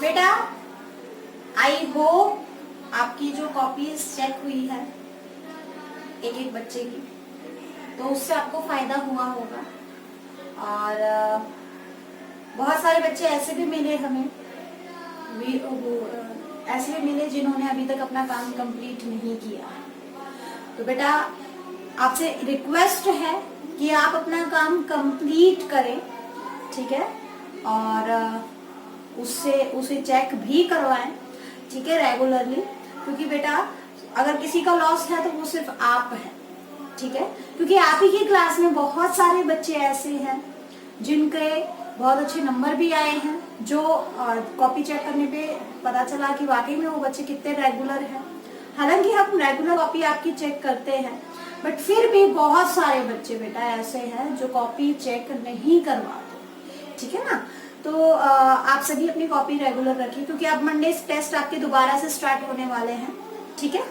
बेटा I hope आपकी जो कॉपीज चेक हुई है एक एक बच्चे की, तो उससे आपको फायदा हुआ होगा। और बहुत सारे बच्चे ऐसे भी मिले हमें, ऐसे भी मिले जिन्होंने अभी तक अपना काम कंप्लीट नहीं किया। तो बेटा आपसे रिक्वेस्ट है कि आप अपना काम कंप्लीट करें, ठीक है, और उसे चेक भी करवाएं, ठीक है, रेगुलरली। क्योंकि बेटा अगर किसी का लॉस है तो वो सिर्फ आप है, ठीक है, क्योंकि आप ही की क्लास में बहुत सारे बच्चे ऐसे हैं जिनके बहुत अच्छे नंबर भी आए हैं, जो कॉपी चेक करने पे पता चला कि वाकई में वो बच्चे कितने रेगुलर हैं। हालांकि हम रेगुलर कॉपी आपकी चेक करते हैं, बट फिर भी बहुत सारे बच्चे बेटा ऐसे हैं जो कॉपी चेक नहीं करवाते, ठीक है ना। तो आप सभी अपनी कॉपी रेगुलर रखिए, क्योंकि अब मंडे टेस्ट आपके दोबारा से स्टार्ट होने वाले हैं, ठीक है।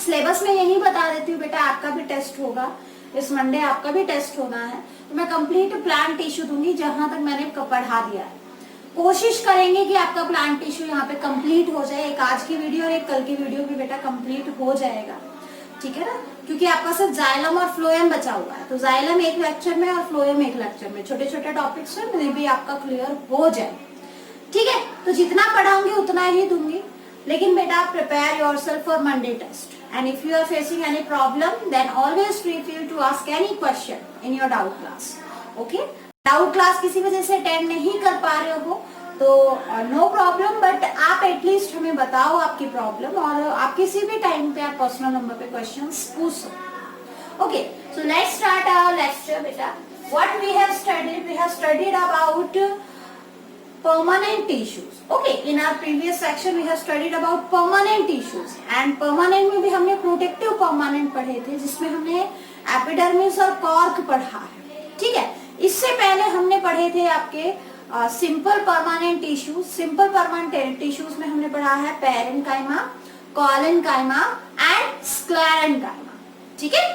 सिलेबस में यही बता देती हूँ बेटा, आपका भी टेस्ट होगा इस मंडे, आपका भी टेस्ट होना है, तो मैं कंप्लीट प्लान टिश्यू दूंगी जहां तक मैंने पढ़ा दिया है। कोशिश करेंगे कि आपका प्लान टिश्यू यहाँ पे कंप्लीट हो जाए। एक आज की वीडियो और एक कल की वीडियो भी बेटा कंप्लीट हो जाएगा, ठीक है ना, क्योंकि आपका सिर्फ जाइलम और फ्लोएम बचा हुआ है। तो जाइलम एक लेक्चर में और फ्लोएम एक लेक्चर में, छोटे छोटे टॉपिक्स में मे भी आपका क्लियर हो जाए, ठीक है। तो जितना पढ़ाऊंगी उतना ही दूंगी, लेकिन बेटा prepare yourself for Monday test, and if you are facing any problem then always feel free to ask any question in your doubt class, okay। Doubt class किसी वजह से अटेंड नहीं कर पा रहे हो तो नो प्रॉब्लम, बट आप एटलीस्ट हमें बताओ आपकी प्रॉब्लम, और आप किसी भी टाइम पे आप पर्सनल नंबर पे क्वेश्चंस पूछ सकते। Okay, so let's start our lecture बेटा। What we have studied about permanent tissues, okay। in our previous section we have studied about permanent tissues, and permanent में भी हमने protective permanent पढ़े थे, जिसमें हमने एपिडर्मिस और कॉर्क पढ़ा है, ठीक है। इससे पहले हमने पढ़े थे आपके simple permanent tissues. Simple permanent tissues में हमने पढ़ा है पेरेन्काइमा, कोलेनकाइमा एंड स्क्लेरेन्काइमा, ठीक है।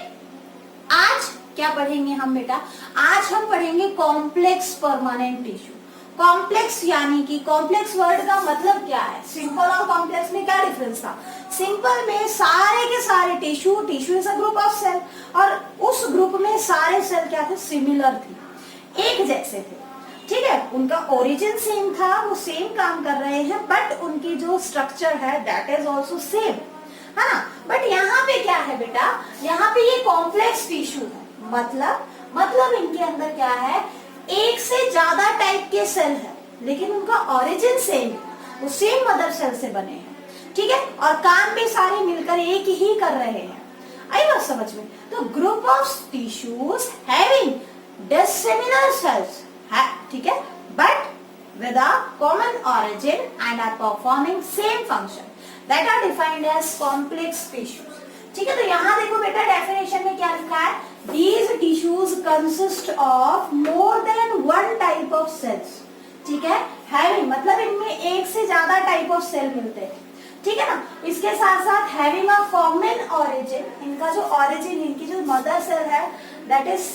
आज क्या पढ़ेंगे हम बेटा? आज हम पढ़ेंगे कॉम्प्लेक्स परमानेंट टिश्यू। कॉम्प्लेक्स यानी कि कॉम्प्लेक्स वर्ड का मतलब क्या है? सिंपल और कॉम्प्लेक्स में क्या डिफरेंस था? सिंपल में सारे के सारे tissue is a group of cell, और उस ग्रुप में सारे सेल क्या थे? सिमिलर थे, एक जैसे थे, ठीक है। उनका ओरिजिन सेम था, वो सेम काम कर रहे हैं, बट उनकी जो स्ट्रक्चर है दैट इज ऑल्सो सेम, है ना। बट यहाँ पे क्या है बेटा? यहाँ पे ये कॉम्प्लेक्स टिश्यू है, मतलब इनके अंदर क्या है? एक से ज्यादा टाइप के सेल है, लेकिन उनका ओरिजिन सेम है, वो सेम मदर सेल से बने हैं, ठीक है, और काम भी सारे मिलकर एक ही कर रहे हैं। आई बात समझ में? तो group of tissues having dissimilar cells है, ठीक है, but with a common origin and are performing same function that are defined as complex tissues, ठीक है। तो यहाँ देखो बेटा डेफिनेशन में क्या लिखा है? These tissues consist of more than one type of cells, ठीक है। Having मतलब इनमें एक से ज्यादा टाइप ऑफ सेल मिलते हैं, ठीक है ना। इसके साथ साथ having a common origin, इनका जो origin, इनकी जो मदर सेल है that is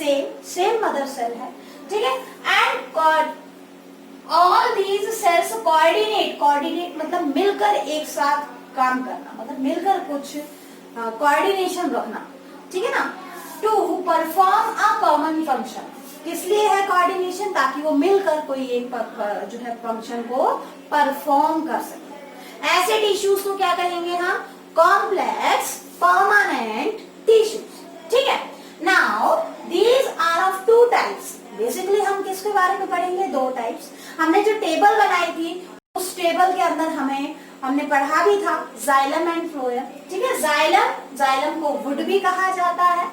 same mother cell है, ठीक है। And all these cells coordinate मतलब मिलकर एक साथ काम करना, मतलब मिलकर कुछ कोऑर्डिनेशन रखना, ठीक है ना। To perform a common function, किस लिए है कोऑर्डिनेशन? ताकि वो मिलकर कोई एक जो है फंक्शन को परफॉर्म कर सके। ऐसे टिश्यूज को क्या कहेंगे हम? कॉम्प्लेक्स परमानेंट टिश्यूज, ठीक है। Now these are of two types. Basically हम किसके बारे में पढ़ेंगे? दो टाइप्स। हमने जो टेबल बनाई थी उस टेबल के अंदर हमने पढ़ा भी था जाइलम एंड फ्लोएम, ठीक है। जाइलम को वुड भी कहा जाता है,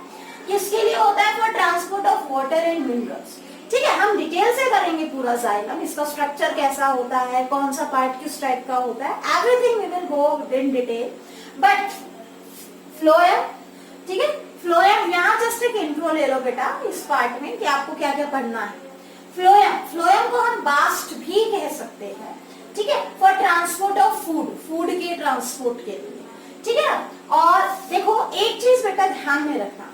किसके लिए होता है? For transport of water and minerals, ठीक है। हम डिटेल से करेंगे पूरा जाइलम, इसका स्ट्रक्चर कैसा होता है, कौन सा पार्ट किस टाइप का होता है, everything we will go in detail. But phloem, ठीक है, फ्लोएम यहाँ जस्ट एक इंट्रो ले लो बेटा इस पार्ट में कि आपको क्या क्या पढ़ना है। फ्लोएम को हम बास्ट भी कह सकते हैं, ठीक है, फॉर ट्रांसपोर्ट ऑफ फूड के ट्रांसपोर्ट के लिए, ठीक है। और देखो एक चीज बेटा ध्यान में रखना,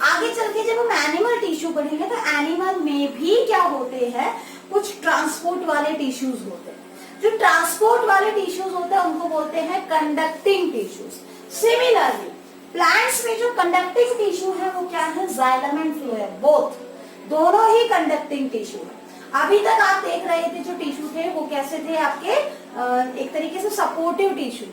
आगे चल के जब हम एनिमल टिश्यू पढ़ेंगे तो एनिमल में भी क्या होते हैं? कुछ ट्रांसपोर्ट वाले टिश्यूज होते हैं, जो ट्रांसपोर्ट वाले टिश्यूज होते हैं उनको बोलते हैं कंडक्टिंग टिश्यूज। सिमिलरली प्लांट्स में जो कंडक्टिंग टिश्यू है वो क्या है, जाइलम एंड फ्लोएम, बोथ, दोनों ही कंडक्टिंग टिश्यू है। अभी तक आप देख रहे थे जो टिश्यू थे वो कैसे थे आपके, एक तरीके से सपोर्टिव टिश्यू,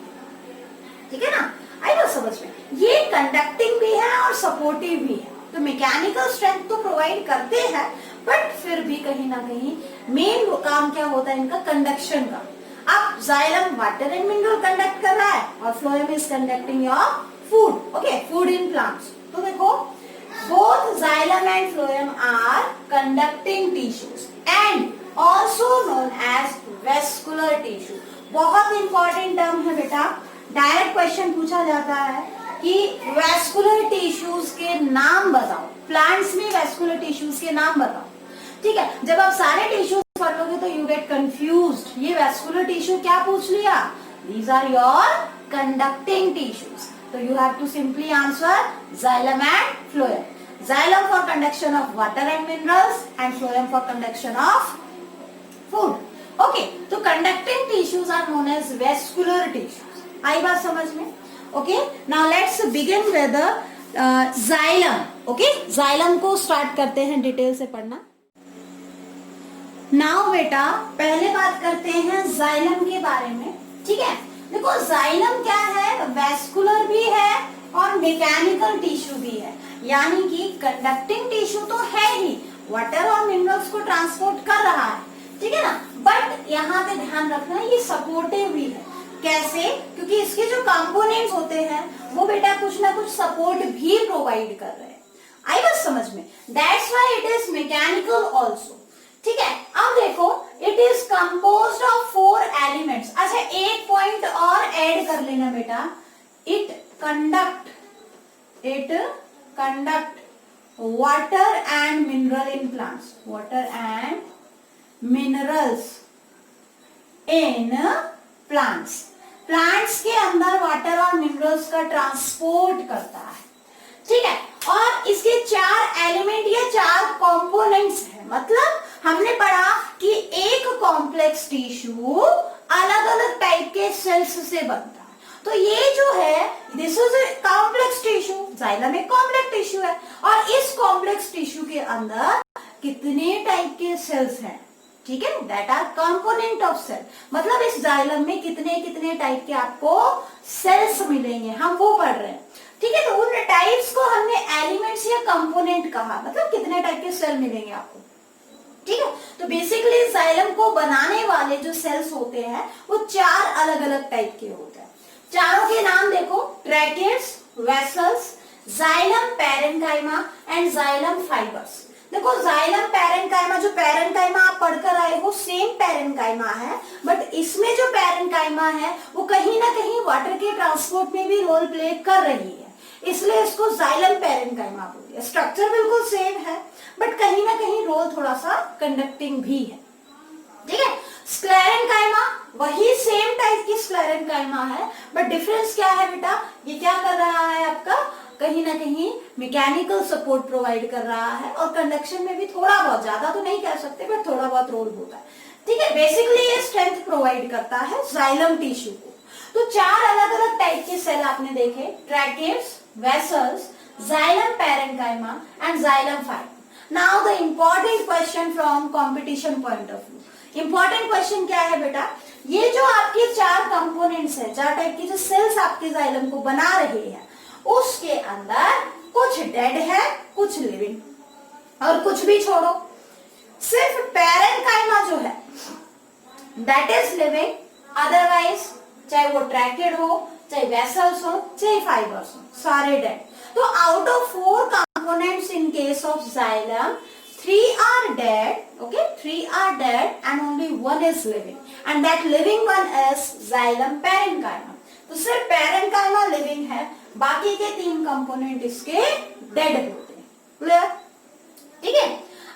ठीक है ना, आई बात समझ में। ये कंडक्टिंग भी है और सपोर्टिव भी है, तो मैकेनिकल स्ट्रेंथ तो प्रोवाइड करते हैं, बट फिर भी कहीं ना कहीं मेन काम क्या होता है इनका, कंडक्शन का। अब xylem water and mineral conduct कर रहा है और phloem is conducting your food, okay, food in plants. तो देखो both xylem and phloem are conducting tissues and also known as vascular tissue। बहुत इंपॉर्टेंट टर्म है बेटा, डायरेक्ट क्वेश्चन पूछा जाता है कि वैस्कुलर टिश्यूज के नाम बताओ, प्लांट्स में वैस्कुलर टिश्यूज के नाम बताओ, ठीक है। जब आप सारे टिश्यूज पढ़ोगे तो यू गेट कंफ्यूज्ड, ये वैस्कुलर टिश्यू क्या पूछ लिया, these are your conducting tissues, तो you have to simply answer xylem and phloem. Xylem for conduction of water and minerals and phloem for conduction of food. Okay, तो conducting tissues are known as vascular tissues. आई बात समझ में? Okay, now let's begin with the xylem. Okay, xylem को start करते हैं detail से पढ़ना। Now बेटा पहले बात करते हैं xylem के बारे में, ठीक है। देखो जाइलम क्या है, वैस्कुलर भी है और मैकेनिकल टिश्यू भी है, यानी कि कंडक्टिंग टिश्यू तो है ही, वाटर और मिनरल्स को ट्रांसपोर्ट कर रहा है, ठीक है ना, बट यहाँ पे ध्यान रखना ये सपोर्टिव भी है। कैसे, क्योंकि इसके जो कंपोनेंट्स होते हैं वो बेटा कुछ ना कुछ सपोर्ट भी प्रोवाइड कर रहे हैं, आई बात समझ में, that's why it is mechanical also, ठीक है। अब देखो it is composed of 4 elements. अच्छा एक पॉइंट और ऐड कर लेना बेटा, it conduct water and mineral in plants, water and minerals in plants, plants के अंदर वाटर और मिनरल्स का ट्रांसपोर्ट करता है, ठीक है। और इसके 4 एलिमेंट या 4 कंपोनेंट्स हैं, मतलब हमने पढ़ा कि एक कॉम्प्लेक्स टिश्यू अलग अलग टाइप के सेल्स से बनता है, तो ये जो है this is a complex tissue, xylem एक कॉम्प्लेक्स टिश्यू है, और इस कॉम्प्लेक्स टिश्यू के अंदर कितने टाइप के सेल्स हैं, ठीक है, that are component of cell, मतलब इस जाइलम में कितने कितने टाइप के आपको सेल्स मिलेंगे, हम वो पढ़ रहे हैं, ठीक है। तो उन टाइप्स को हमने एलिमेंट्स या कंपोनेंट कहा, मतलब कितने टाइप के सेल मिलेंगे आपको, ठीक है। तो बेसिकली जाइलम को बनाने वाले जो सेल्स होते हैं वो 4 अलग अलग टाइप के होते हैं, चारों के नाम देखो, tracheids, vessels, xylem parenchyma and xylem fibres. देखो जाइलम पैरेन्काइमा, जो पैरेन्काइमा आप पढ़कर आए हो सेम पैरेन्काइमा है, बट इसमें जो पैरेन्काइमा है वो कहीं ना कहीं वाटर के ट्रांसपोर्ट में भी रोल प्ले कर रही है, इसलिए इसको जाइलम पैरेन्काइमा बोलते हैं। स्ट्रक्चर बिल्कुल सेम है बट कहीं ना कहीं रोल थोड़ा सा कंडक्टिंग भी है, ठीक है। स्क्लेरेन्काइमा वही सेम टाइप की स्क्लेरेन्काइमा है, बट डिफरेंस क्या है बेटा, ये क्या कर रहा है आपका, कहीं ना कहीं मैकेनिकल सपोर्ट प्रोवाइड कर रहा है, और कंडक्शन में भी थोड़ा बहुत, ज्यादा तो नहीं कह सकते बट थोड़ा बहुत रोल होता है, ठीक है। बेसिकली ये स्ट्रेंथ प्रोवाइड करता है जाइलम टिश्यू को। तो 4 अलग अलग टाइप के सेल आपने देखे, tracheids, vessels, xylem parenchyma and xylem fibre. Now the important question from competition point of view, important question क्या है बेटा, ये जो आपके 4 कंपोनेंट्स है, 4 टाइप की जो सेल्स आपके जाइलम को बना रहे हैं, उसके अंदर कुछ डेड है, कुछ लिविंग, और कुछ भी छोड़ो, सिर्फ पैरेन्काइमा जो है दैट इज लिविंग, अदरवाइज चाहे वो ट्रैकेड हो, चाहे वेसल्स हो, चाहे फाइबर्स हो, सारे डेड। तो out of 4 components in case of xylem, 3 are dead, okay, 3 are dead and only 1 is living, and that living one is xylem parenchyma। तो सिर्फ पैरेन्काइमा लिविंग है, बाकी के 3 कंपोनेंट इसके डेड होते हैं, क्लियर, ठीक है।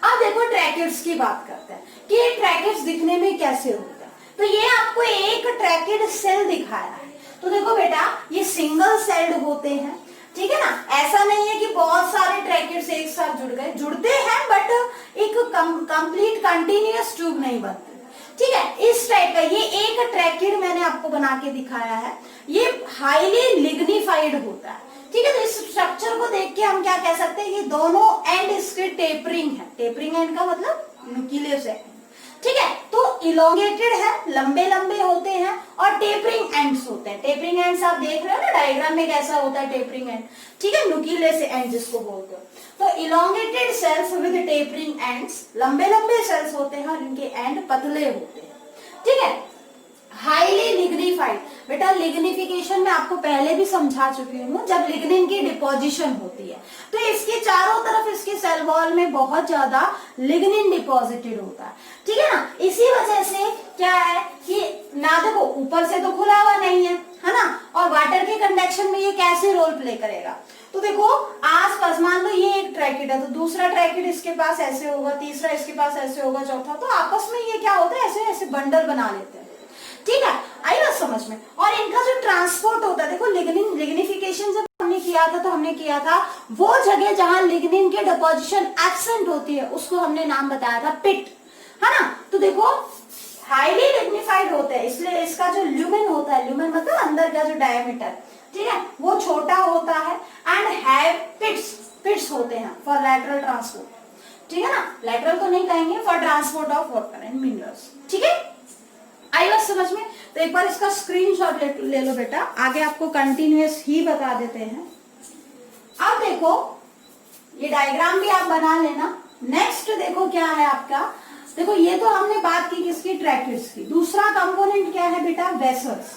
अब देखो ट्रैकेट्स की बात करते हैं कि ट्रैकेट्स दिखने में कैसे होते हैं। तो ये आपको एक ट्रैकेड सेल दिखाया है, तो देखो बेटा ये सिंगल सेल्ड होते हैं, ठीक है ना, ऐसा नहीं है कि बहुत सारे ट्रैकेट्स एक साथ जुड़ गए, जुड़ते हैं बट एक कंप्लीट कंटिन्यूअस ट्यूब नहीं बनते, ठीक है, इस टाइप का ये एक ट्रैकिड मैंने आपको बना के दिखाया है, ये हाईली लिग्निफाइड होता है। ठीक है, तो इस स्ट्रक्चर को देख के हम क्या कह सकते हैं, ये दोनों एंड इसके टेपरिंग है। टेपरिंग एंड का मतलब नुकीले से, ठीक है, तो इलोंगेटेड है, लंबे लंबे होते हैं, और टेपरिंग एंड्स होते हैं। टेपरिंग एंड्स आप देख रहे हो ना डायग्राम में कैसा होता है टेपरिंग एंड, ठीक है, नुकीले से एंड जिसको बोलते हो। तो elongated cells with tapering ends, लंबे लंबे सेल्स होते हैं और इनके एंड पतले होते हैं। ठीक है, हाईली लिग्निफाइड, बेटा लिग्निफिकेशन में आपको पहले भी समझा चुकी हूँ, जब लिग्निन की डिपोजिशन होती है तो इसके चारों तरफ इसके सेल वॉल में बहुत ज्यादा लिग्निन डिपॉजिटेड होता है। ठीक है ना, इसी वजह से क्या है कि ना देखो ऊपर से तो खुला हुआ नहीं है ना, और वाटर के कंडक्शन में ये कैसे रोल प्ले करेगा, तो देखो आसपास मान लो ये एक ट्रैकिड है तो दूसरा ट्रैकिड इसके पास ऐसे होगा, तीसरा इसके पास ऐसे होगा, चौथा, तो आपस में ये क्या होता है ऐसे ऐसे बंडल बना लेते हैं। ठीक है, आई बात समझ में। और इनका जो ट्रांसपोर्ट होता है, देखो लिग्निन लिग्निफिकेशन जब हमने किया था तो हमने किया था वो जगह जहां लिग्निन के डिपोजिशन एब्सेंट होती है उसको हमने नाम बताया था पिट, है ना। तो देखो हाईली लिग्निफाइड होते हैं, इसलिए इसका जो ल्यूमेन होता है, ल्यूमेन मतलब अंदर का जो डायमीटर, ठीक है, वो छोटा होता है, एंड हैव पिट्स, पिट्स होते हैं फॉर लैटरल ट्रांसपोर्ट। ठीक है ना, लैटरल तो नहीं कहेंगे, for transport of water and minerals. ठीक है, आई बात समझ में। तो एक बार इसका स्क्रीनशॉट ले लो बेटा, आगे आपको कंटिन्यूअस ही बता देते हैं। अब देखो ये डायग्राम भी आप बना लेना। नेक्स्ट देखो क्या है आपका, देखो ये तो हमने बात की किसकी, ट्रैकिड्स की। दूसरा कंपोनेंट क्या है बेटा, वेसल्स।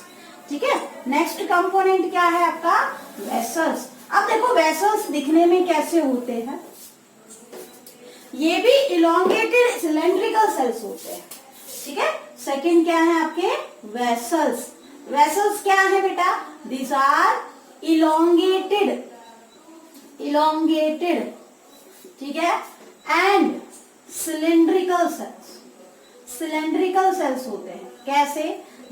ठीक है, नेक्स्ट कंपोनेंट क्या है आपका, वेसल्स। अब देखो वेसल्स दिखने में कैसे होते हैं, ये भी इलोंगेटेड सिलेंड्रिकल सेल्स होते हैं। ठीक है, सेकंड क्या है आपके, वेसल्स। वेसल्स क्या है बेटा, दिस आर इलोंगेटेड, इलोंगेटेड, ठीक है, and cylindrical cells, cylindrical cells होते हैं। कैसे,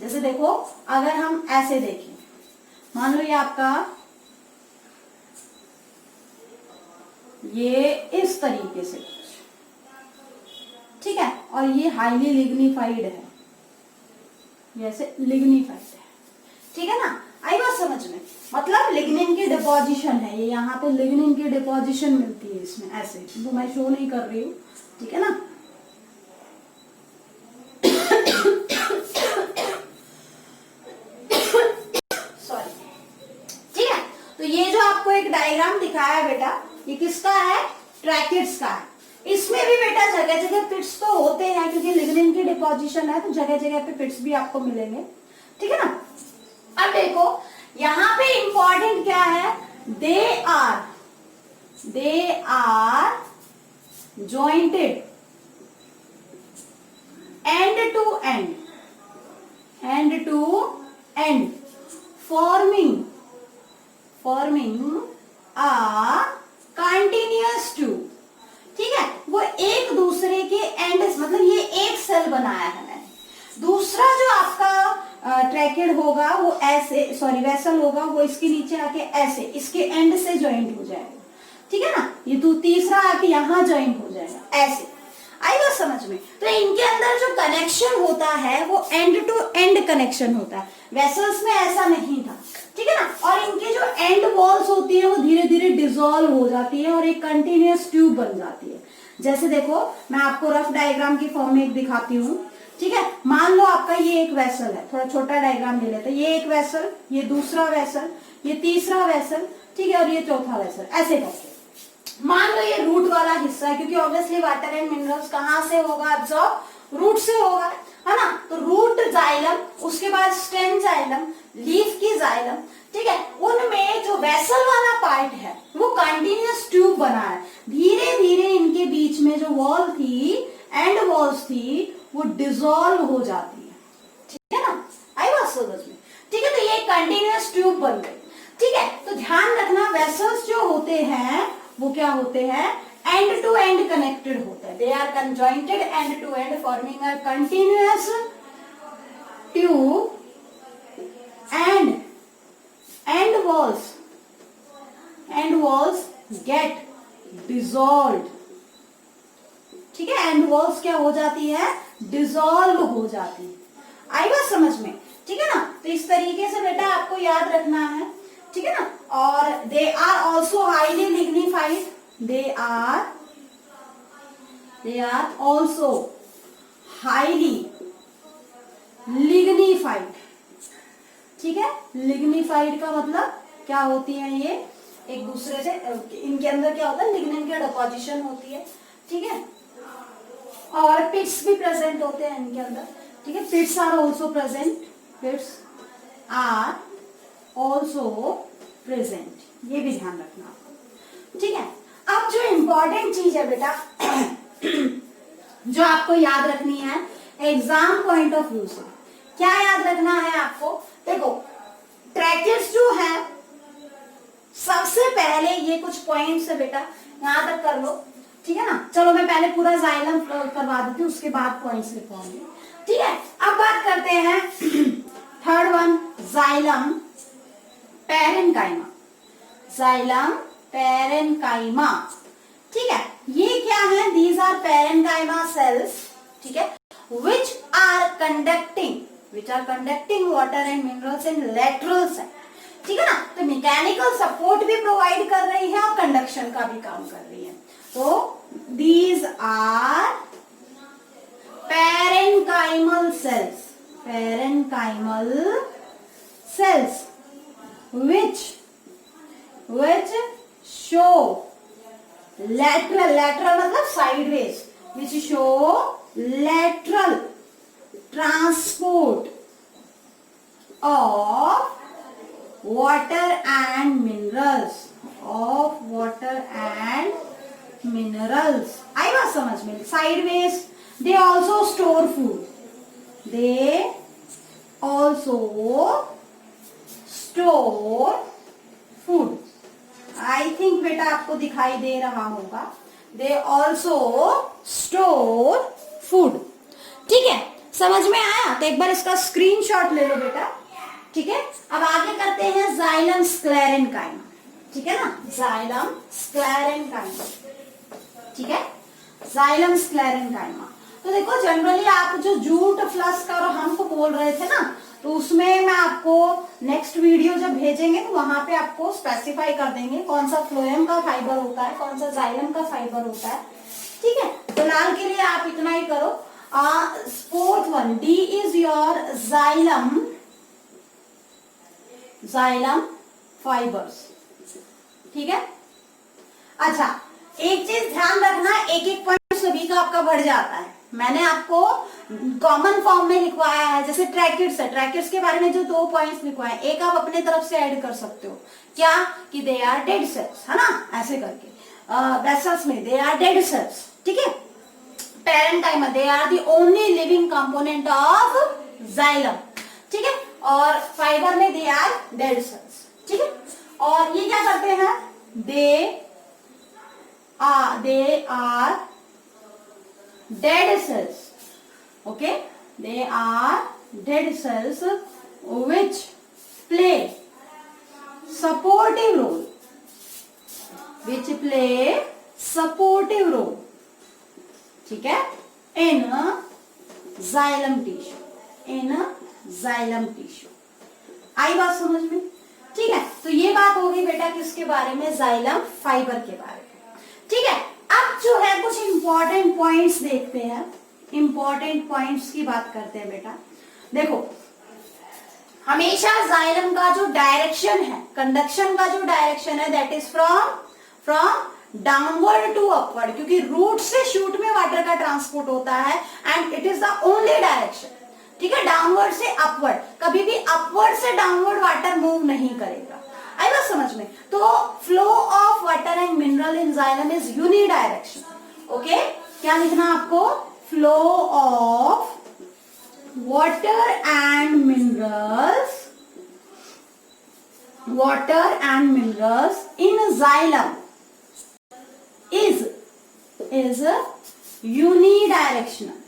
जैसे देखो अगर हम ऐसे देखें, मान लो ये आपका ये इस तरीके से, ठीक है, और ये हाईली लिग्निफाइड है, जैसे लिग्निफाइड है। ठीक है ना, आई बात समझ में, मतलब लिग्निन की डिपोजिशन है, ये यहाँ पे लिग्निन की डिपोजिशन मिलती है इसमें ऐसे, तो मैं शो नहीं कर रही हूँ। ठीक है ना, सॉरी। ठीक है, तो ये जो आपको एक डायग्राम दिखाया है बेटा, ये किसका है, ट्रैकिड्स का है। इसमें भी बेटा जगह जगह पिट्स तो होते हैं, क्योंकि लिग्निन की डिपोजिशन है तो जगह जगह पे पिट्स भी आपको मिलेंगे। ठीक है ना, अब देखो यहां पे इंपॉर्टेंट क्या है, they are jointed end to end, end to end, forming a continuous tube. ठीक है, वो एक दूसरे के एंड, मतलब ये एक सेल बनाया है मैंने। दूसरा जो आपका ट्रैकिड होगा वो ऐसे, सॉरी वेसल होगा, वो इसके नीचे आके ऐसे इसके एंड से ज्वाइंट हो जाएगा। ठीक है ना, ये तो तीसरा आके यहाँ ज्वाइंट हो जाएगा ऐसे। आई बात समझ में। तो इनके अंदर जो कनेक्शन होता है वो एंड टू एंड कनेक्शन होता है, वेसल्स में ऐसा नहीं था। ठीक है ना, और इनके जो एंड वॉल्स होती है वो धीरे धीरे डिसॉल्व हो जाती है और एक कंटिन्यूअस ट्यूब बन जाती है। जैसे देखो मैं आपको रफ डायग्राम की फॉर्म में एक दिखाती हूँ। ठीक है, मान लो आपका ये एक वेसल है, थोड़ा छोटा डायग्राम ले लेते हैं। ये एक वेसल, ये दूसरा वेसल, ये तीसरा वेसल, ठीक है, और ये चौथा वेसल, ऐसे करके। मान लो ये रूट वाला हिस्सा है, क्योंकि ऑब्वियसली वाटर एंड मिनरल्स कहाँ से होगा एब्जॉर्ब, रूट से होगा, है ना। तो रूट जाइलम, उसके बाद स्टेम जाइलम, लीफ की जाइलम, ठीक है, उनमें जो वेसल वाला पार्ट है वो कंटिन्यूअस ट्यूब बना है। धीरे धीरे इनके बीच में जो वॉल थी, एंड वॉल्स थी, वो डिसॉल्व हो जाती है। ठीक है ना, आई बात समझ में। ठीक है, तो ये कंटिन्यूअस ट्यूब बन गई। ठीक है, तो ध्यान रखना वेसल्स जो होते हैं वो क्या होते हैं, एंड टू एंड कनेक्टेड होते हैं। They are conjointed end to end forming a continuous tube, and walls get dissolved। ठीक है, एंड वॉल्स क्या हो जाती है, डिसॉल्व हो जाती है। आई बात समझ में? ठीक है ना। तो इस तरीके से बेटा आपको याद रखना है, ठीक है ना। और they are also highly lignified, they are also highly lignified. ठीक है, लिग्निफाइड का मतलब क्या होती है, ये एक दूसरे से, इनके अंदर क्या होता है, लिग्निन की डिपोजिशन होती है। ठीक है, और पिट्स भी प्रेजेंट होते हैं इनके अंदर। ठीक है, pits are also present, pits are also present, ये भी ध्यान रखना आपको। ठीक है, अब जो इंपॉर्टेंट चीज है बेटा जो आपको याद रखनी है एग्जाम पॉइंट ऑफ व्यू से, क्या याद रखना है आपको? देखो ट्रैकियस जो है, सबसे पहले ये कुछ पॉइंट्स है बेटा, यहां तक कर लो। ठीक है ना, चलो मैं पहले पूरा जाइलम करवा देती हूँ, उसके बाद पॉइंट्स लिखवाऊंगी। ठीक है, अब बात करते हैं third one, xylem parenchyma. Xylem parenchyma, ठीक है, ये क्या है? दीज आर पैरेन्काइमा सेल्स, ठीक है, which are conducting water and minerals in lateral side। ठीक है ना, तो मैकेनिकल सपोर्ट भी प्रोवाइड कर रही है और कंडक्शन का भी काम कर रही है। तो these are parenchymal cells which show lateral मतलब sideways, which show lateral transport of water and minerals। आई बात समझ में? sideways, they also store food, I think बेटा आपको दिखाई दे रहा होगा, they also store food। ठीक है, समझ में आया? तो एक बार इसका स्क्रीनशॉट ले लो बेटा। ठीक है, अब आगे करते हैं जाइलम स्क्लेरेन्काइमा। ठीक है ना, जाइलम स्क्लेरेन्काइमा। ठीक है, जाइलम स्क्लेरेन्काइमा। तो देखो जनरली आप जो जूट फ्लस्क और हमको बोल रहे थे ना, तो उसमें मैं आपको नेक्स्ट वीडियो जब भेजेंगे तो वहां पे आपको स्पेसिफाई कर देंगे कौन सा फ्लोएम का फाइबर होता है, कौन सा जाइलम का फाइबर होता है। ठीक है, फिलहाल के लिए आप इतना ही करो। Fourth one, D is your xylem fibres. ठीक है, अच्छा एक चीज ध्यान रखना, एक एक पॉइंट सभी का आपका बढ़ जाता है। मैंने आपको कॉमन फॉर्म में लिखवाया है, जैसे ट्रैकिड्स है, ट्रैकिड्स के बारे में जो 2 पॉइंट्स लिखवाए, एक आप अपने तरफ से ऐड कर सकते हो, क्या कि दे आर डेड सेल्स, है ना, ऐसे करके। वेसल्स में दे आर डेड सेल्स। ठीक है, parenchyma they are the only living component of xylem. ठीक है, और फाइबर में दे आर डेड सेल्स। ठीक है, और ये क्या करते हैं? They are dead cells, okay, they are dead cells which play supportive role, ठीक है, in xylem tissue। आई बात समझ में? ठीक है, तो ये बात हो गई बेटा किसके बारे में? जाइलम फाइबर के बारे में। ठीक है, अब जो है कुछ इंपॉर्टेंट पॉइंट्स देखते हैं, इंपॉर्टेंट पॉइंट्स की बात करते हैं बेटा। देखो हमेशा जाइलम का जो डायरेक्शन है, कंडक्शन का जो डायरेक्शन है, that is from downward to upward, क्योंकि रूट से शूट में वाटर का ट्रांसपोर्ट होता है and it is the only direction. ठीक है, डाउनवर्ड से अपवर्ड, कभी भी अपवर्ड से डाउनवर्ड वाटर मूव नहीं करेगा। आई बात समझ में? तो flow of water and mineral in xylem is unidirectional. Okay, क्या लिखना आपको? Flow of water and minerals in xylem is unidirectional।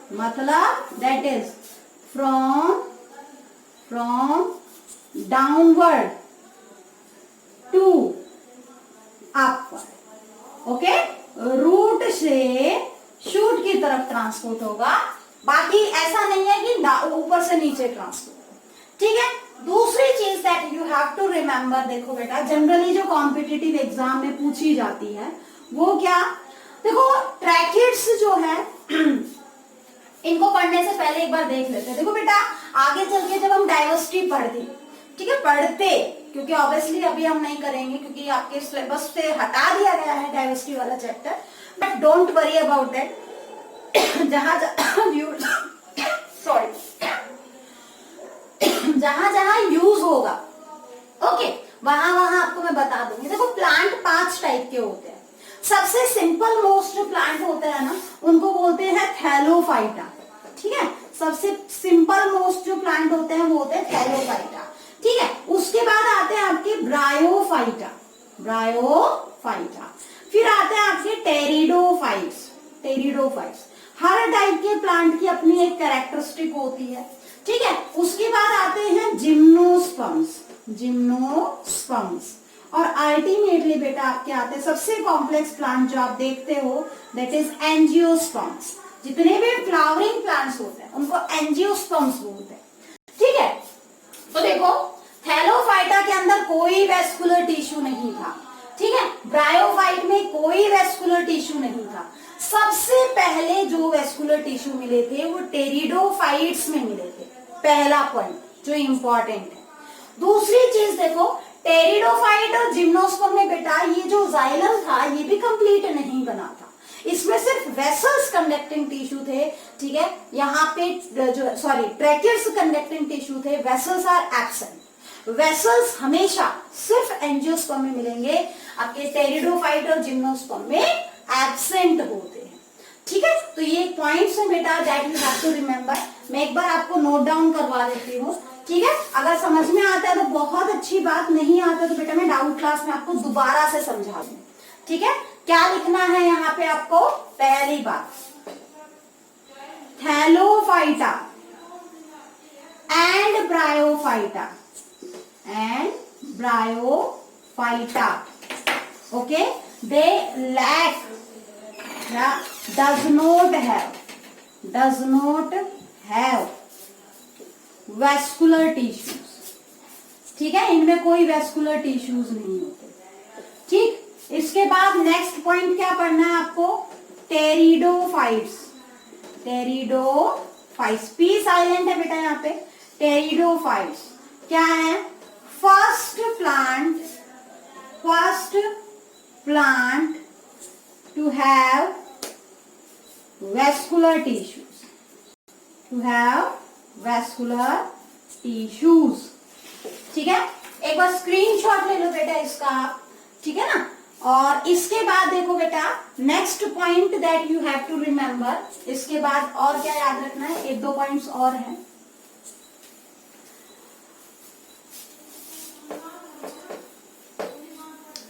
मतलब that is from downward to upward। ओके, रूट से शूट की तरफ ट्रांसपोर्ट होगा, बाकी ऐसा नहीं है कि ऊपर से नीचे ट्रांसपोर्ट। ठीक है, दूसरी चीज that you have to remember, देखो बेटा जनरली जो कॉम्पिटिटिव एग्जाम में पूछी जाती है वो क्या, देखो ट्रैकिड्स जो है इनको पढ़ने से पहले एक बार देख लेते हैं। देखो बेटा आगे चल के जब हम डाइवर्सिटी पढ़ते, ठीक है पढ़ते, क्योंकि ऑब्वियसली अभी हम नहीं करेंगे क्योंकक्योंकि आपके सिलेबस से हटा दिया गया है डाइवर्सिटी वाला chapter, but don't worry about that. जहां सॉरी जहां जहां यूज होगा ओके वहां वहां आपको मैं बता दूंगी। देखो प्लांट 5 टाइप के होते हैं। सबसे सिंपल मोस्ट जो प्लांट होते हैं ना उनको बोलते हैं थैलोफाइटा। ठीक है, सबसे सिंपल मोस्ट जो प्लांट होते हैं वो होते हैं थैलोफाइटा। ठीक है, उसके बाद आते हैं आपके ब्रायोफाइटा, ब्रायोफाइटा, फिर आते हैं आपके टेरिडोफाइट्स, टेरिडोफाइट्स। हर टाइप के प्लांट की अपनी एक कैरेक्टरिस्टिक होती है। ठीक है, उसके बाद आते हैं जिम्नोस्पर्म्स, जिम्नोस्पर्म्स, और अल्टीमेटली बेटा आपके आते हैं सबसे कॉम्प्लेक्स प्लांट जो आप देखते हो दैट इज एंजियोस्पर्म्स। जितने भी फ्लावरिंग प्लांट्स होते हैं उनको एंजियोस्पर्म्स बोलते हैं। ठीक है, तो देखो थैलोफाइटा के अंदर कोई वेस्कुलर टिश्यू नहीं था। ठीक है, ब्रायोफाइट में कोई वेस्कुलर टिश्यू नहीं था। सबसे पहले जो वेस्कुलर टिश्यू मिले थे वो टेरिडोफाइट्स में मिले थे। पहला पॉइंट जो इंपॉर्टेंट है। दूसरी चीज देखो टेरिडोफाइट और जिम्नोस्पर्म में बेटा ये जो जाइलम था ये भी कंप्लीट नहीं बना था, इसमें सिर्फ वेसल्स कंडक्टिंग टिश्यू थे। ठीक है, यहाँ पे जो सॉरी ट्रैकिड्स कंडक्टिंग टिश्यू थे, वेसल्स आर एब्सेंट। वेसल्स हमेशा सिर्फ एंजियोस्पर्म में मिलेंगे, आपके टेरिडोफाइट और जिम्नोस्पर्म में एब्सेंट होते हैं। ठीक है, तो ये पॉइंट्स है बेटा that you have to remember. मैं एक बार आपको नोट डाउन करवा देती हूँ। ठीक है, अगर समझ में आता है तो बहुत अच्छी बात, नहीं आता तो बेटा मैं डाउट क्लास में आपको दोबारा से समझा दूँ। ठीक है, क्या लिखना है यहाँ पे आपको, पहली बात thallophyta and bryophyta, and bryophyta okay they lack does not have vascular tissues। ठीक है, इनमें कोई वेस्कुलर टिश्यूज नहीं होते। ठीक, इसके बाद नेक्स्ट पॉइंट क्या पढ़ना है आपको, टेरिडोफाइट्स, टेरिडोफाइट्स, पी साइलेंट है बेटा यहाँ पे। टेरिडोफाइट्स क्या है, first plant to have vascular tissues, to have vascular tissues। ठीक है, एक बार स्क्रीनशॉट ले लो बेटा इसका, ठीक है ना। और इसके बाद देखो बेटा next point that you have to remember, इसके बाद और क्या याद रखना है, 1-2 पॉइंट्स और हैं।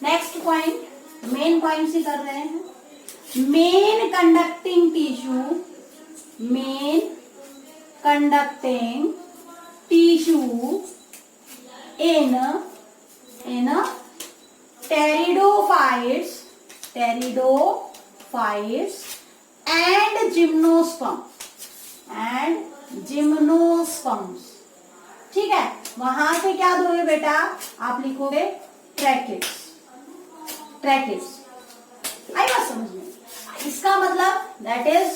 नेक्स्ट पॉइंट मेन पॉइंट्स ही कर रहे हैं। Main conducting tissue in pteridophytes and gymnosperms। ठीक है, वहां से क्या दोगे बेटा, आप लिखोगे ट्रैकिड्स। आई बात समझ में, इसका मतलब that is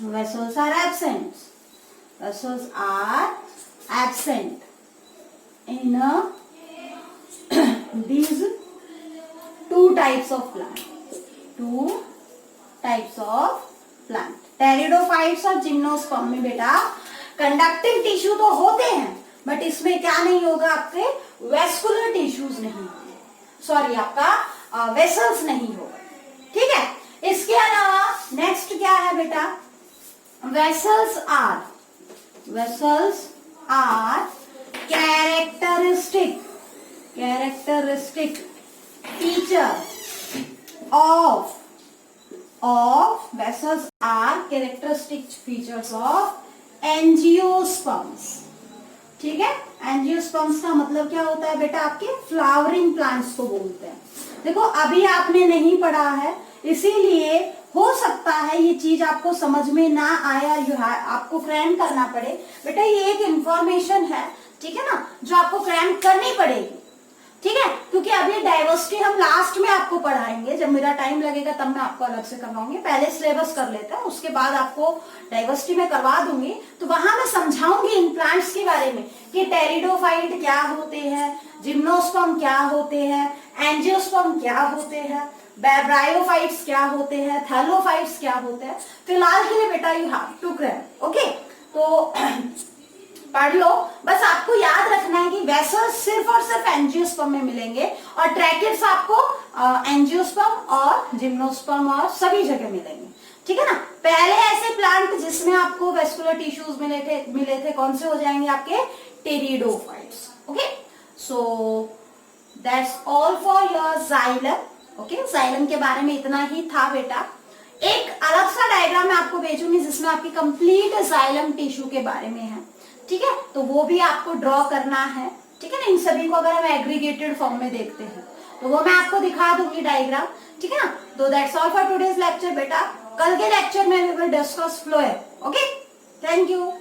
vessels are absent, vessels are absent in these two types of plant, pteridophytes और जिम्नोस्पर्म में बेटा कंडक्टिंग टिश्यू तो होते हैं बट इसमें क्या नहीं होगा, आपके वेस्कुलर टिश्यूज नहीं होंगे, सॉरी आपका वेसल्स नहीं होगा। ठीक है, इसके अलावा नेक्स्ट क्या है बेटा, vessels are characteristic feature of vessels are characteristic features of angiosperms। ठीक है। एंजियोस्पर्म्स का मतलब क्या होता है बेटा, आपके फ्लावरिंग प्लांट्स को बोलते हैं। देखो अभी आपने नहीं पढ़ा है, इसीलिए हो सकता है ये चीज आपको समझ में ना आया, आपको क्रैम करना पड़े। बेटा ये एक इंफॉर्मेशन है, ठीक है ना, जो आपको क्रैम करनी पड़ेगी, ठीक है। क्योंकि अभी डाइवर्सिटी हम लास्ट में आपको पढ़ाएंगे, जब मेरा टाइम लगेगा तब मैं आपको अलग से करवाऊंगी। पहले सिलेबस कर लेते हैं, उसके बाद आपको डाइवर्सिटी में करवा दूंगी। तो वहां मैं समझाऊंगी इन प्लांट्स के बारे में कि टेरिडोफाइट क्या होते हैं, जिम्नोस्पर्म क्या होते हैं, एंजियोस्पर्म क्या होते हैं, ब्रायोफाइट्स क्या होते हैं, थैलोफाइट्स क्या होते हैं। फिलहाल के लिए बेटा you have to cram, okay. तो पढ़ लो, बस आपको याद रखना है कि वेसल्स सिर्फ और सिर्फ एंजियोस्पर्म में मिलेंगे और ट्रैकिड्स आपको एंजियोस्पर्म और जिम्नोस्पर्म और सभी जगह मिलेंगे, ठीक है ना। पहले ऐसे प्लांट जिसमें आपको वेस्कुलर टिश्यूज मिले थे कौन से हो जाएंगे आपके, pteridophytes, okay. So that's all for your xylem, okay. Xylem के बारे में इतना ही था बेटा। एक अलग सा डायग्राम मैं आपको भेजूंगी जिसमें आपकी कंप्लीट जाइलम टिश्यू के बारे में है, ठीक है। तो वो भी आपको ड्रॉ करना है, ठीक है ना। इन सभी को अगर हम एग्रीगेटेड फॉर्म में देखते हैं तो वो मैं आपको दिखा दूंगी डायग्राम, ठीक है ना। तो that's all for today's lecture बेटा। कल के लेक्चर में we will discuss phloem, okay. Thank you.